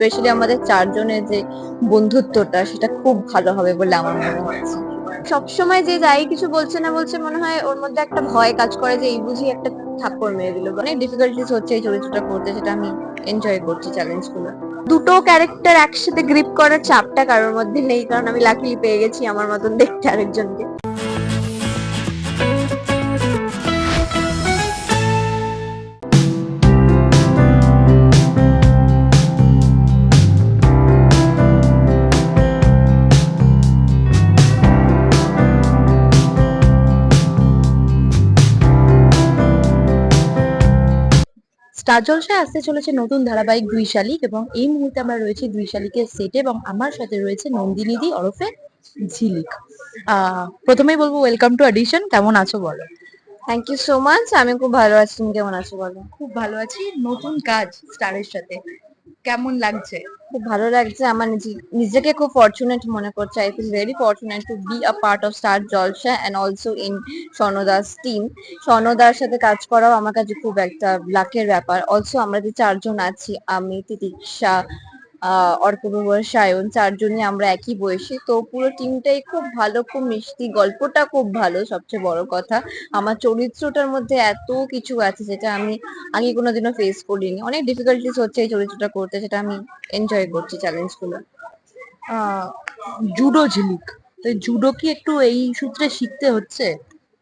Specially আমাদের চারজনের যে বন্ধুত্বটা সেটা খুব ভালো হবে বলে আমার মনে হচ্ছে। সবসময় যে যাই কিছু বলছে না বলছে মনে হয় ওর মধ্যে একটা ভয় কাজ করে যে এই বুঝি একটা থাপ্পড় মেরে দিল। অনেক ডিফিকাল্টিস হচ্ছে এই চরিত্রটা করতে, সেটা আমি এনজয় করছি চ্যালেঞ্জ গুলো। দুটো ক্যারেক্টার একসাথে গ্রিপ করার চাপটা কারোর মধ্যে নেই, কারণ আমি লাকিলি পেয়ে গেছি আমার মতন দেখতে আরেকজনকে। স্টার জলসায় আসতে চলেছে নতুন ধারাবাহিক দুই শালিক, এবং এই মুহূর্তে আমরা রয়েছি দুই শালিকের সেটে, এবং আমার সাথে রয়েছে নন্দিনী দি ওরফে ঝিলিক। প্রথমেই বলবো ওয়েলকাম টু অডিশন, কেমন আছো বলো? থ্যাংক ইউ সো মাচ, আমি খুব ভালো আছি। তুমি কেমন আছো বলো? খুব ভালো আছি। নতুন কাজ স্টারের সাথে কেমন লাগছে? খুব ভালো লাগছে। আমার নিজেকে খুব ফরচুনেট মনে করছি। I feel very fortunate to be a part of Star Jalsha and also in Swarnadas team. স্বর্ণদার সাথে কাজ করাও আমার কাছে খুব একটা লাকের ব্যাপার। অলসো আমরা যে চারজন আছি, আমি, তিতিক্ষা, অর্কপূর্ব, সায়ন, চারজনই আমরা একই বয়সী। তো পুরো টিমটাই খুব ভালো, খুব মিষ্টি, গল্পটা খুব ভালো। সবচেয়ে বড় কথা, আমার চরিত্রটার মধ্যে এত কিছু আছে যেটা আমি আগে কোনোদিনও ফেস করিনি। অনেক ডিফিকাল্টিস হচ্ছে এই চরিত্রটা করতে, সেটা আমি এনজয় করছি চ্যালেঞ্জ গুলো। আহ জুডো ঝিলিক, তো জুডো কি একটু এই সূত্রে শিখতে হচ্ছে?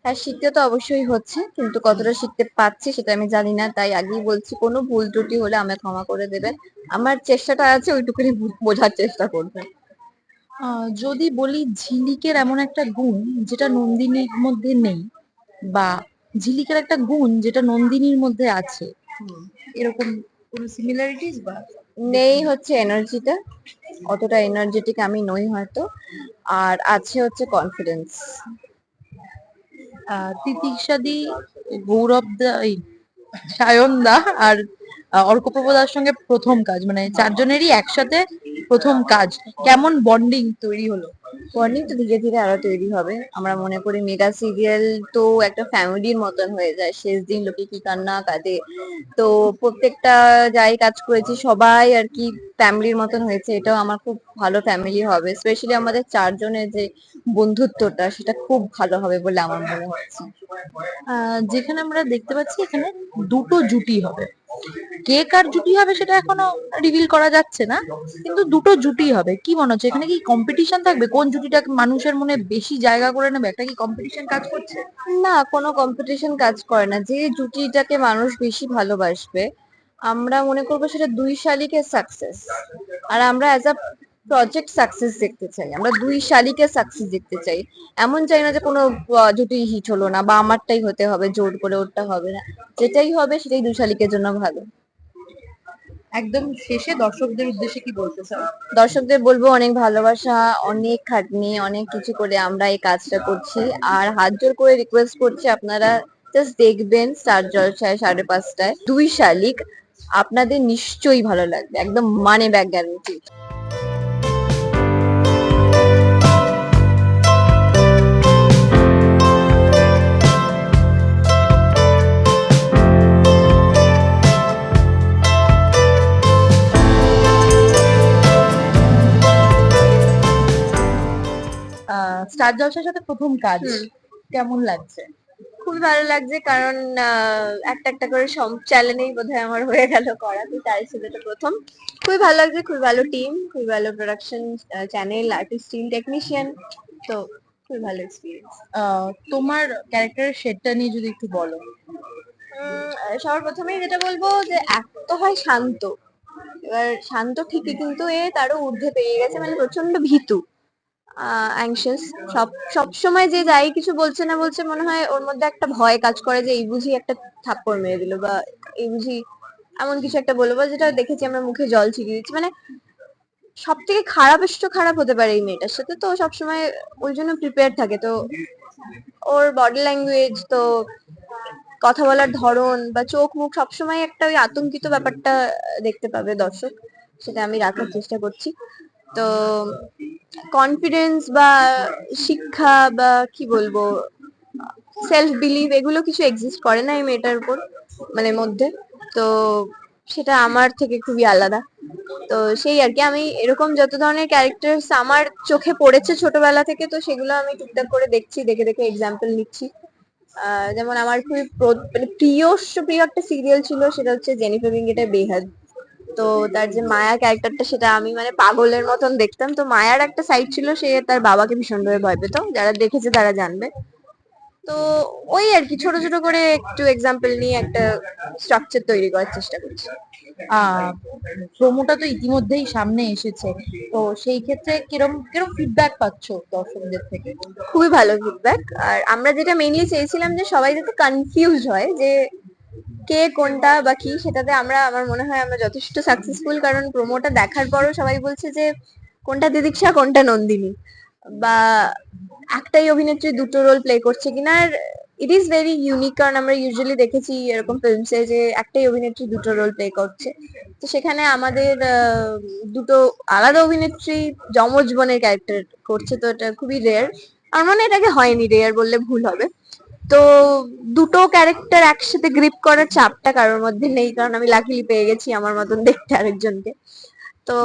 হ্যাঁ, শিখতে তো অবশ্যই হচ্ছে, কিন্তু কতটা শিখতে পাচ্ছি সেটা আমি জানি না। তাই আগেই বলছি, কোনো ভুল ত্রুটি হলে আমায় ক্ষমা করে দেবেন। আমার চেষ্টাটা আছে, ওইটুকুনি বোঝার চেষ্টা করবেন। যদি বলি ঝিলিকের এমন একটা গুণ যেটা নন্দিনীর মধ্যে নেই, বা ঝিলিকের একটা গুণ যেটা নন্দিনীর মধ্যে আছে, এরকম কোনো সিমিলারিটিস বা নেই হচ্ছে এনার্জিটা, অতটা এনার্জেটিক আমি নই হয়তো। আর আছে হচ্ছে কনফিডেন্স। তিতিক্ষা দি, গৌরব দা, এই সায়ন দা আর অর্কপ্রভ দার সঙ্গে প্রথম কাজ, মানে চারজনেরই একসাথে প্রথম কাজ, কেমন বন্ডিং তৈরি হলো? বন্ডিং তো ধীরে ধীরে আরো তৈরি হবে। আমরা মনে করি মেগা সিরিয়াল তো একটা ফ্যামিলির মতন হয়ে যায়, শেষ দিন লোকে কি কান্না কাঁদে। তো প্রত্যেকটা যাই কাজ করেছি সবাই আর কি ফ্যামিলির মতন হয়েছে। এটাও আমার খুব ভালো ফ্যামিলি হবে। স্পেশালি আমাদের চারজনের যে বন্ধুত্বটা সেটা খুব ভালো হবে বলে আমার মনে হচ্ছে। যেখানে আমরা দেখতে পাচ্ছি এখানে দুটো জুটি হবে, কে কার জুটি হবে সেটা এখনো রিভিল করা যাচ্ছে না, কিন্তু দুটো জুটি হবে। কি মনে হচ্ছে এখানে কি কম্পিটিশন থাকবে, কোন জুটিটা মানুষের মনে বেশি জায়গা করে নেবে? একটা কি কম্পিটিশন কাজ করছে? না, কোনো কম্পিটিশন কাজ করে না। যে জুটিটাকে মানুষ বেশি ভালোবাসবে আমরা মনে করবো সেটা দুই শালিকের সাকসেস। আর আমরা অ্যাজ আ প্রজেক্ট সাকসেস দেখতে চাই, আমরা দুই শালিকের সাকসেস দেখতে চাই। এমন চাই না যে কোনো জুটি হিট হলো না বা আমারটাই হতে হবে জোর করে, ওরটা হবে না। যেটাই হবে সেটাই দুই শালিকের জন্য ভালো। একদম শেষে দর্শকদের উদ্দেশ্যে কি বলতে চাও? দর্শকদের বলবো অনেক ভালোবাসা, অনেক খাটনি, অনেক কিছু করে আমরা এই কাজটা করছি। আর হাত জোর করে রিকোয়েস্ট করছি, আপনারা জাস্ট দেখবেন স্টার জলসায় 5:30টায় দুই শালিক। আপনাদের নিশ্চয়ই ভালো লাগবে, একদম মানে ব্যাক গ্যারান্টি। স্টার জলসার সাথে প্রথম কাজ কেমন লাগছে? খুবই ভালো লাগছে, কারণ একটা একটা করে সব চ্যানেলেই বোধহয় আমার হয়ে গেল করা, তো তাই ছিল এটা প্রথম। খুবই ভালো লাগছে, খুবই ভালো টিম, খুবই ভালো production, channel, artist team, technician. তো খুবই ভালো এক্সপিরিয়েন্স। তোমার ক্যারেক্টারের শেডটা নিয়ে যদি একটু বলো। সবার প্রথমেই যেটা বলবো যে এক তো হয় শান্ত। এবার শান্ত ঠিকই, কিন্তু তারও ঊর্ধ্বে পেরিয়ে গেছে, মানে প্রচন্ড ভীতু, অ্যাংশিয়াস। সব সময় যে যাই কিছু বলছে না বলছে মনে হয় ওর মধ্যে একটা ভয় কাজ করে যে এই বুঝি একটা থাপ্পড় মেরে দিল, বা এই বুঝি এমন কিছু একটা বলবো, বা যেটা দেখেছি আমরা মুখে জল ছিটিয়ে দিচ্ছি। মানে সব থেকে খারাপ খারাপ হতে পারে এই মেয়েটার সাথে, তো সবসময় ওই জন্য প্রিপেয়ার থাকে। তো ওর বডি ল্যাঙ্গুয়েজ, তো কথা বলার ধরন বা চোখ মুখ সবসময় একটা ওই আতঙ্কিত ব্যাপারটা দেখতে পাবে দর্শক, সেটা আমি রাখার চেষ্টা করছি। তো কনফিডেন্স বা শিক্ষা বা কি বলবো, সেলফ বিলিভ, এগুলো কিছু এক্সিস্ট করে না এই মেয়েটার উপর, মানে মধ্যে। তো সেটা আমার থেকে খুবই আলাদা। তো সেই আর কি, আমি এরকম যত ধরনের ক্যারেক্টার্স আমার চোখে পড়েছে ছোটবেলা থেকে, তো সেগুলো আমি টুকটাক করে দেখছি, দেখে দেখে এক্সাম্পল নিচ্ছি। যেমন আমার খুবই মানে প্রিয় একটা সিরিয়াল ছিল, সেটা হচ্ছে জেনিফার উইঙ্গেটের বেহাদ। তো তার যে মায়া ক্যারেক্টারটা, সেটা আমি মানে পাগলের মতন দেখতাম। তো মায়ার একটা সাইড ছিল, সে তার বাবাকে ভীষণভাবে ভয় পেত, যারা দেখেছে তারা জানবে। তো ওই আর কি, ছোট ছোট করে একটু এক্সাম্পল নিয়ে একটা স্ট্রাকচার তৈরি করার চেষ্টা করছি। আহ প্রোমোটা তো ইতিমধ্যেই সামনে এসেছে, তো সেই ক্ষেত্রে কিরম কিরম ফিডব্যাক পাচ্ছো দর্শকদের থেকে? খুবই ভালো ফিডব্যাক। আর আমরা যেটা মেইনলি চেয়েছিলাম যে সবাই যাতে কনফিউজ হয় যে কে কোনটা বা কি, সেটাতে আমার মনে হয় আমরা যথেষ্ট সাকসেসফুল। কারণ প্রোমোটা দেখার পরও সবাই বলছে যে কোনটা দিদিক্ষা কোনটা নন্দিনী, বা একটাই অভিনেত্রী দুটো রোল প্লে করছে কিনা। আর ইট ইজ ভেরি ইউনিক, কারণ আমরা ইউজুয়ালি দেখেছি এরকম ফিল্মসে যে একটাই অভিনেত্রী দুটো রোল প্লে করছে। তো সেখানে আমাদের দুটো আলাদা অভিনেত্রী যমজ বোনের ক্যারেক্টার করছে, তো এটা খুবই রেয়ার। আমার মনে হয় এটাকে হয়নি, রেয়ার বললে ভুল হবে। তো দুটো ক্যারেক্টার একসাথে গ্রিপ করার চাপটা কারোর মধ্যে নেই, কারণ আমি লাকিলি পেয়ে গেছি আমার মতন দেখতে আরেকজনকে। তো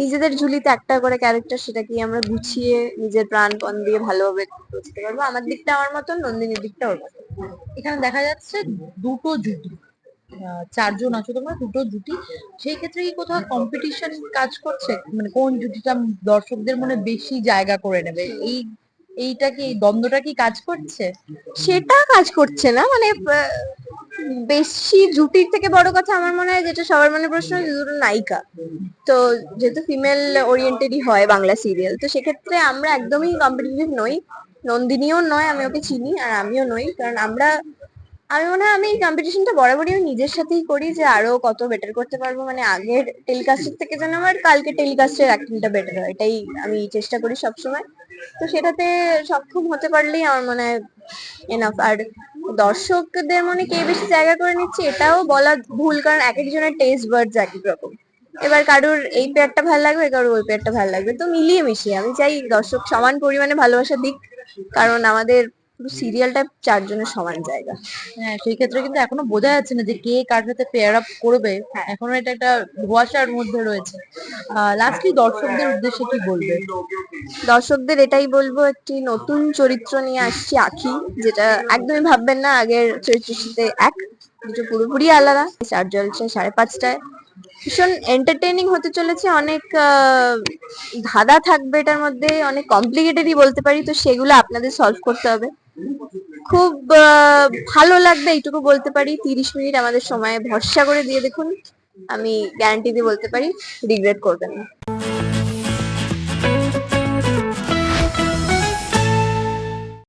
নিজেদের ঝুলিতে একটা করে ক্যারেক্টার, সেটাকে আমরা গুছিয়ে নিজের প্রাণপণ দিয়ে ভালোভাবে বুঝতে পারবো। আমার দিকটা আমার মতন, নন্দিনীর দিকটা ওর মতন। এখানে দেখা যাচ্ছে দুটো জুটি, চারজন আছো তোমরা, দুটো জুটি। সেই ক্ষেত্রে কি কোথাও কম্পিটিশন কাজ করছে, মানে কোন জুটিটা দর্শকদের মনে বেশি জায়গা করে নেবে, এইটা কি, এই দ্বন্দ্বটা কি কাজ করছে? সেটা কাজ করছে না, মানে বেশি জুটির থেকে বড় কথা আমার মনে হয় যেটা সবার মনে প্রশ্ন, যে দুটো নায়িকা। তো যেহেতু ফিমেল ওরিয়েন্টেডই হয় বাংলা সিরিয়াল, তো সেক্ষেত্রে আমরা একদমই কম্পিটিটিভ নই। নন্দিনীও নয়, আমি ওকে চিনি, আর আমিও নই। কারণ আমি মনে হয় আমি এই কম্পিটিশনটা বরাবরই আমি নিজের সাথেই করি, যে আরো কত বেটার করতে পারবো, মানে আগের টেলিকাস্টের থেকে যেন আমার কালকে টেলিকাস্টের অ্যাক্টিংটা বেটার হয়, এটাই আমি চেষ্টা করি সবসময়। তো সেটাতে সক্ষম হতে পারলেই আমার মনে হয় এনাফ। আর দর্শকদের মনে কে বেশি জায়গা করে নিচ্ছে এটাও বলা ভুল, কারণ এক একজনের টেস্ট বার্ডস এক এক রকম। এবার কারুর এই পেয়ারটা ভালো লাগবে, কারুর ওই পেয়ারটা ভালো লাগবে, তো মিলিয়ে মিশিয়ে আমি চাই দর্শক সমান পরিমাণে ভালোবাসা দিক। কারণ আমাদের সিরিয়ালটা চারজনের সমান জায়গা। হ্যাঁ, সেই ক্ষেত্রে কিন্তু এখনো বোঝা যাচ্ছে না যে কে কার সাথে পেয়ার আপ করবে। এখনো এটা একটা ধোঁয়াশার মধ্যে রয়েছে। লাস্টলি দর্শকদের উদ্দেশ্যে কি বলবে? দর্শকদের এটাই বলবো, একটি নতুন চরিত্র নিয়ে আসছি, আখি, যেটা একদমই ভাববেন না আগের চরিত্রের সাথে এক, দুটো পুরোপুরি আলাদা। স্টার জলসা 5:30টায়, ভীষণ এন্টারটেইনিং হতে চলেছে। অনেক ধাঁধা থাকবে এটার মধ্যে, অনেক কমপ্লিকেটেডই বলতে পারি, তো সেগুলো আপনাদের সলভ করতে হবে। খুব ভালো লাগবে এইটুকু বলতে পারি। 30 মিনিট আমাদের সময় ভরসা করে দিয়ে দেখুন, আমি গ্যারান্টি দিয়ে বলতে পারি রিগ্রেট করবেন না।